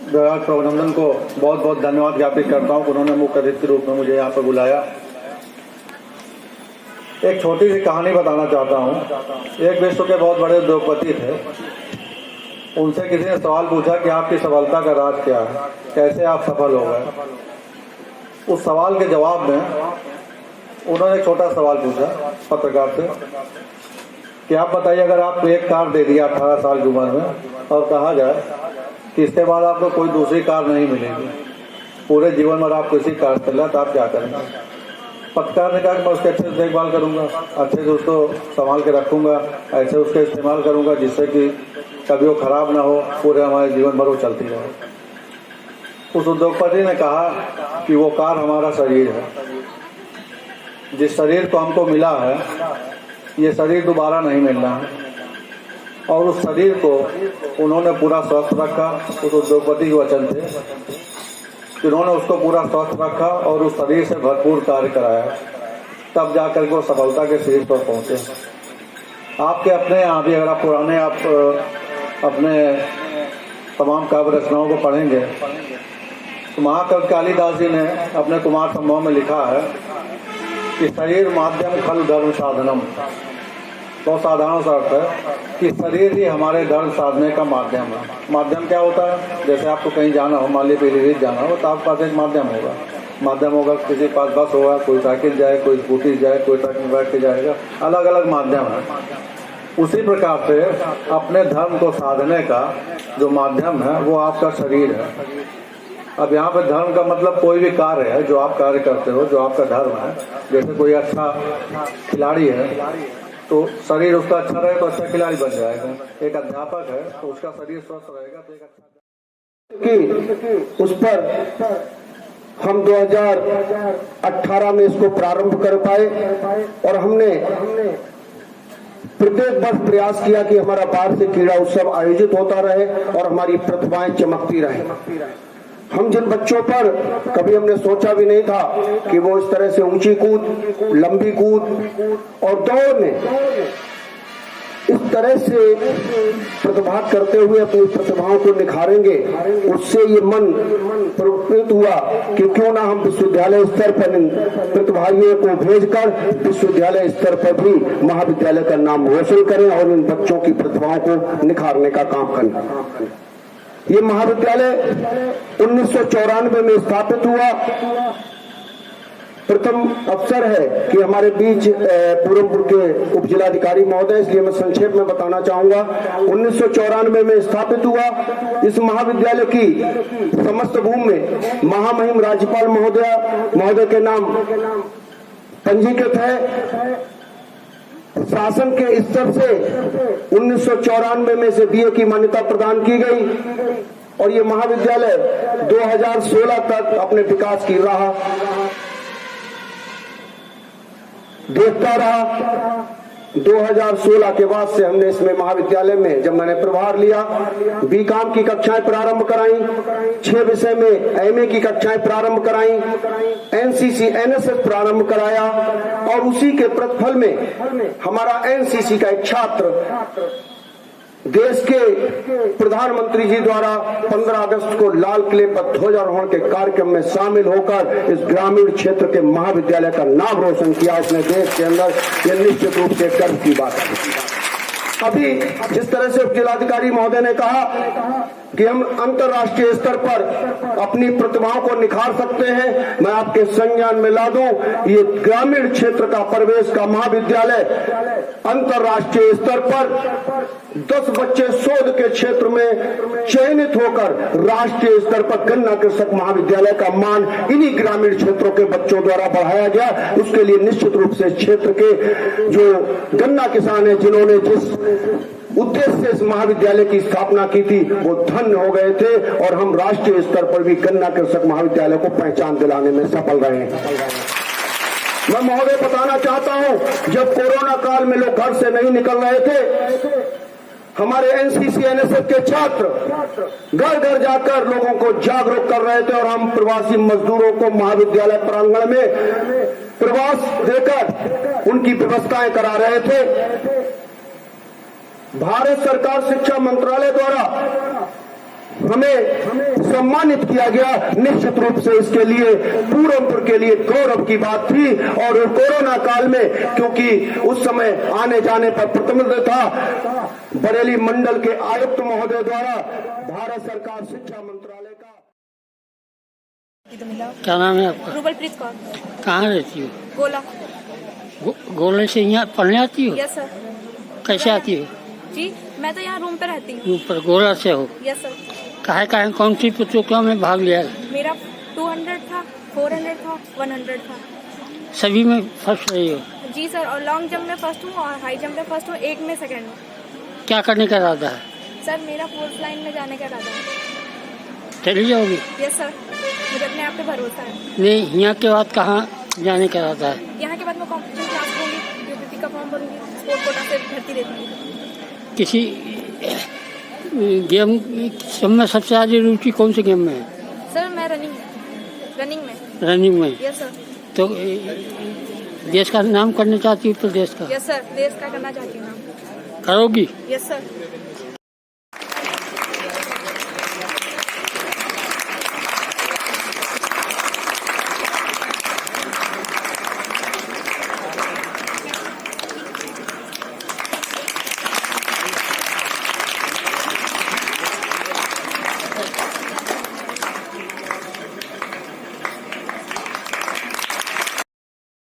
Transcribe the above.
विभाग प्रबंधन को बहुत बहुत धन्यवाद ज्ञापित करता हूँ। उन्होंने मुख्य अतिथि के रूप में मुझे यहाँ पर बुलाया। एक छोटी सी कहानी बताना चाहता हूँ। एक विश्व के बहुत बड़े उद्योगपति थे। उनसे किसी ने सवाल पूछा कि आपकी सफलता का राज क्या है, कैसे आप सफल हो गए। उस सवाल के जवाब में उन्होंने एक छोटा सवाल पूछा पत्रकार से कि आप बताइए, अगर आपको एक कार दे दिया 18 साल की उम्र में और कहा जाए कि इसके बाद आपको कोई दूसरी कार नहीं मिलेगी, पूरे जीवन भर आपको इसी कार चल रहा, तो आप क्या करेंगे? पत्रकार ने कहा कि मैं उसकी अच्छे से देखभाल करूंगा, अच्छे से उसको संभाल के रखूंगा, ऐसे उसका इस्तेमाल करूंगा जिससे कि कभी वो खराब ना हो, पूरे हमारे जीवन भर वो चलती रहे। उस उद्योगपति ने कहा कि वो कार हमारा शरीर है। जिस शरीर को हमको मिला है, ये शरीर दोबारा नहीं मिलना है। और उस शरीर को उन्होंने पूरा स्वस्थ रखा। उस उद्योगपति के वचन थे कि उन्होंने उसको पूरा स्वस्थ रखा और उस शरीर से भरपूर कार्य कराया, तब जाकर के वो सफलता के शीर्ष पर पहुंचे। आपके अपने यहाँ भी अगर आप पुराने अपने तमाम काव्य रचनाओं को पढ़ेंगे तो महाकवि कालिदास जी ने अपने कुमार संभव में लिखा है कि शरीर माध्यम खल धर्म साधनम। तो साधारण सा अर्थ है कि शरीर ही हमारे धर्म साधने का माध्यम है। माध्यम क्या होता है? जैसे आपको कहीं जाना हो, मान लीजिए पीलीभीत जाना हो, तो आपके पास एक माध्यम होगा। माध्यम होगा, किसी के पास बस होगा, कोई साइकिल जाए, कोई स्कूटी जाए, कोई ट्रक में बैठ के जाएगा, अलग अलग माध्यम है। उसी प्रकार से अपने धर्म को साधने का जो माध्यम है वो आपका शरीर है। अब यहाँ पे धर्म का मतलब कोई भी कार्य है जो आप कार्य करते हो, जो आपका धर्म है। जैसे कोई अच्छा खिलाड़ी है तो शरीर उसका अच्छा रहे तो अच्छा खिलाड़ी बन जाएगा। एक अध्यापक है तो उसका शरीर स्वस्थ रहेगा तो एक अच्छा कि उस पर हम 2018 में इसको प्रारंभ कर पाए और हमने प्रत्येक वर्ष प्रयास किया कि हमारा बाहर से क्रीड़ा उत्सव आयोजित होता रहे और हमारी प्रतिभाएं चमकती रहे। हम जिन बच्चों पर कभी हमने सोचा भी नहीं था कि वो इस तरह से ऊंची कूद, लंबी कूद और दौड़ में इस तरह से प्रतिभा करते हुए अपनी प्रतिभाओं को निखारेंगे, उससे ये मन प्रवृत्त हुआ कि क्यों ना हम विश्वविद्यालय स्तर पर प्रतिभागियों को भेजकर विश्वविद्यालय स्तर पर भी महाविद्यालय का नाम रोशन करें और इन बच्चों की प्रतिभाओं को निखारने का काम करें। ये महाविद्यालय 1994 में स्थापित हुआ। प्रथम अवसर है कि हमारे बीच पूरनपुर के उप जिलाधिकारी महोदय, इसलिए मैं संक्षेप में बताना चाहूंगा। 1994 में स्थापित हुआ। इस महाविद्यालय की समस्त भूमि में महामहिम राज्यपाल महोदय के नाम पंजीकृत है। शासन के स्तर से 1994 में से बीए की मान्यता प्रदान की गई और ये महाविद्यालय 2016 तक अपने विकास की राह देखता रहा। 2016 के बाद से हमने इसमें महाविद्यालय में, जब मैंने प्रभार लिया, बीकॉम की कक्षाएं प्रारंभ कराई, 6 विषय में एमए की कक्षाएं प्रारंभ कराई, एनसीसी एनएसएस प्रारंभ कराया और उसी के प्रतिफल में हमारा एनसीसी का एक छात्र देश के प्रधानमंत्री जी द्वारा 15 अगस्त को लाल किले पर ध्वजारोहण के कार्यक्रम में शामिल होकर इस ग्रामीण क्षेत्र के महाविद्यालय का नाम रोशन किया। इसने देश के अंदर यह निश्चित रूप से गर्व की बात है। अभी जिस तरह से जिलाधिकारी महोदय ने कहा कि हम अंतर्राष्ट्रीय स्तर पर अपनी प्रतिभाओं को निखार सकते हैं, मैं आपके संज्ञान में ला दूं, ये ग्रामीण क्षेत्र का प्रवेश का महाविद्यालय अंतर्राष्ट्रीय स्तर पर 10 बच्चे शोध के क्षेत्र में चयनित होकर राष्ट्रीय स्तर पर गन्ना कृषक महाविद्यालय का मान इन्हीं ग्रामीण क्षेत्रों के बच्चों द्वारा बढ़ाया गया। उसके लिए निश्चित रूप से क्षेत्र के जो गन्ना किसान हैं, जिन्होंने जिस उद्देश्य से इस महाविद्यालय की स्थापना की थी, वो धन्य हो गए थे और हम राष्ट्रीय स्तर पर भी गन्ना कृषक महाविद्यालय को पहचान दिलाने में सफल रहे हैं। मैं महोदय बताना चाहता हूं, जब कोरोना काल में लोग घर से नहीं निकल रहे थे, हमारे एनसीसी एनएसएस के छात्र घर घर जाकर लोगों को जागरूक कर रहे थे और हम प्रवासी मजदूरों को महाविद्यालय प्रांगण में प्रवास देकर उनकी व्यवस्थाएं करा रहे थे। भारत सरकार शिक्षा मंत्रालय द्वारा हमें सम्मानित किया गया। निश्चित रूप से इसके लिए पूरनपुर के लिए गौरव की बात थी। और कोरोना काल में, क्योंकि उस समय आने जाने पर प्रतिबंध था, बरेली मंडल के आयुक्त महोदय द्वारा भारत सरकार शिक्षा मंत्रालय का। क्या नाम है आपका? रूबलप्रीत कौर। कहाँ रहती हो? गोला। गोले से यहाँ पढ़ने आती हो? Yes sir. कैसे आती हो? जी, मैं तो यहाँ रूम पे रहती हूँ। ऊपर गोला से हो? Yes sir. कहाँ कौन सी प्रतियोगिता में भाग लिया? मेरा 200 था, 400 था, 100 था। सभी में फर्स्ट रही हो? जी सर, और लॉन्ग जंप में फर्स्ट हूँ और हाई जंप में फर्स्ट हूँ, 1 में सेकंड हूँ। क्या करने का इरादा है? सर मेरा 4th लाइन में जाने का इरादा है। चली जाओगी? यस सर, मुझे अपने आप पे भरोसा है। नहीं, यहाँ के बाद कहाँ जाने का इरादा है? यहाँ के बाद मैं कॉम्पिटिशन क्लास करूँगी, यूपीपी का फॉर्म भरूँगी, स्पोर्ट कोटा से भर्ती दे दूँगी। किसी गेम सब में सबसे ज़्यादा रुचि कौन से गेम में है? सर मैं रनिंग में। रनिंग में? Yes sir. तो देश का नाम करना चाहती हूँ? प्रदेश का? यस सर, देश का करना चाहती हूँ नाम। करोगी? Yes sir.